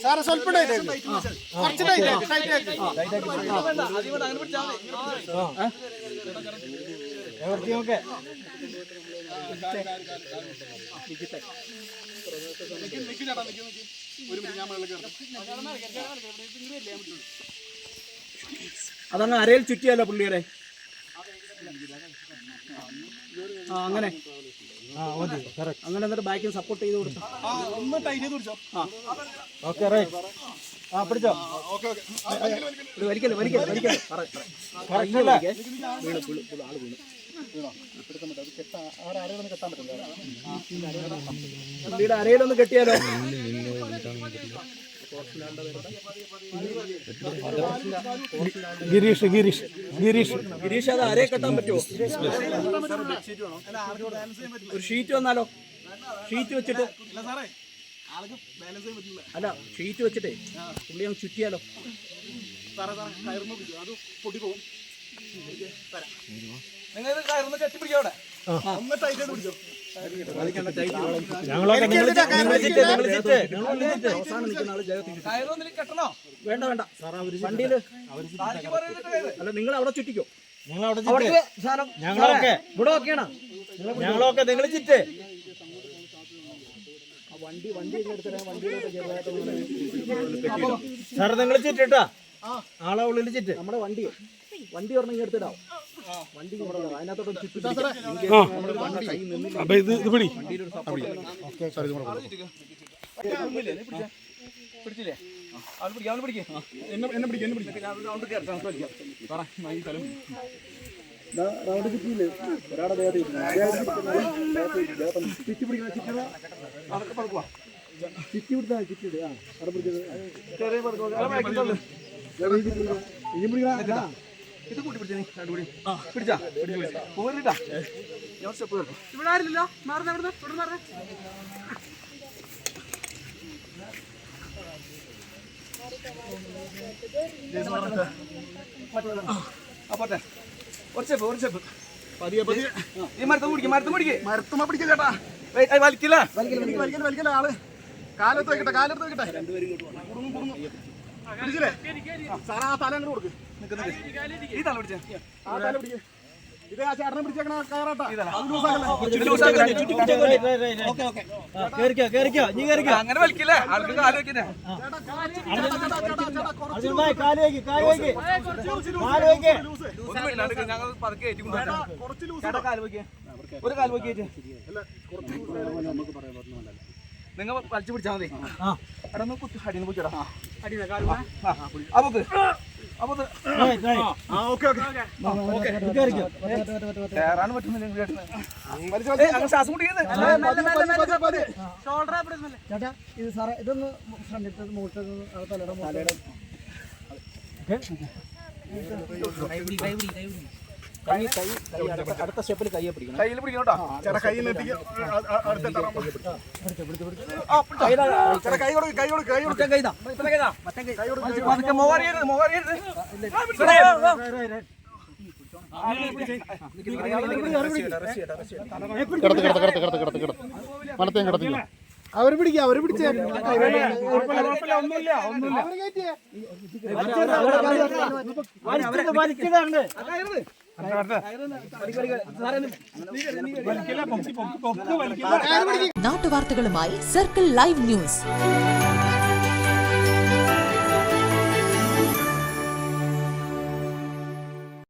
സാറേ സ്വല്പം അതങ്ങ് അരയിൽ ചുറ്റിയല്ലോ പുള്ളിയുടെ. അങ്ങനെ അങ്ങനെ എന്നിട്ട് ബാക്കിൽ സപ്പോർട്ട് ചെയ്ത് കൊടുത്തു. പിടിച്ചോ. വലിക്കല്ലേ പുള്ളിയുടെ അരയിലൊന്ന് കെട്ടിയാലോ. ഗിരീഷ് അത് അരയെ കെട്ടാൻ പറ്റുമോ? ഒരു ഷീറ്റ് വന്നാലോ? ഷീറ്റ് വെച്ചിട്ട് അല്ല, ഷീറ്റ് വെച്ചിട്ടേ പുള്ളി അങ്ങ് ചുറ്റിയാലോ. നിങ്ങൾ കയറുന്ന കെട്ടിപ്പിടിക്കോ. അവിടെ വേണ്ട വേണ്ട, വണ്ടിയില് അല്ല, നിങ്ങൾ അവിടെ ചുറ്റിക്കോ. ഞങ്ങളൊക്കെ ഇവിടെ ഒക്കെയാണ്. ഞങ്ങളൊക്കെ നിങ്ങൾ ചിറ്റേ വണ്ടി എടുത്തിട്ട് സാർ നിങ്ങൾ ചിറ്റാ ആളെ ഉള്ളിൽ ചിറ്റ്. നമ്മുടെ വണ്ടി ഒരെണ്ണം ഇങ്ങനെ എടുത്തിടാവും. വണ്ടി അതിനകത്തോട്ട് ചുറ്റി പിടിച്ചില്ലേ? റൗണ്ട് ചുറ്റിയില്ലേ ഒരാടെ ചുറ്റി പിടിക്കണം. ചുറ്റി പിടിച്ചാൽ ചുറ്റിട്ട് അവിടെ പിടിച്ചത് ഇത് കൂട്ടി പിടിച്ചേ. അടിപൊളി പിടിച്ചാ പോരിട്ടാ. ഇവിടെ ആരില്ലല്ലോ. മാറുന്ന അവിടെ പോട്ടെ. മരത്തുമ്മ പിടിക്കുക ചേട്ടാ. വലിക്കില്ല ആള്. കാലത്ത് വെക്കട്ടെ. പിടിച്ചില്ലേ സാറേ? ആ തല അങ്ങോട്ട് കൊടുക്ക്. ഈ തല പിടിച്ചേ. ആ തല പിടിക്കുക. ഇത് ആ ചേട്ടനെ പിടിച്ചേക്കണ കയറാട്ടാ. അങ്ങനെ വലിക്കില്ല. ആൾക്ക് കാല് വെക്കുന്നേ. ഞങ്ങൾ പതുക്കെ ഒരു കാല് വെക്കേ. നിങ്ങൾ വലിച്ചു പിടിച്ചാൽ മതി. അടന്ന് കുത്തി അടിന്ന് പോയിടാ. കേറാൻ പറ്റുന്നില്ല. ശ്വാസം ചേട്ടാ, ഇത് സാറേ ഇതൊന്ന് അടുത്ത സ്റ്റെപ്പിൽ കയ്യെ പിടിക്കണം. കയ്യിൽ പിടിക്കണോട്ടോ. ചേട്ടാ കൈ അവര് പിടിക്കുക. നാട്ടുവാർത്തകളുമായി സർക്കിൾ ലൈവ് ന്യൂസ്.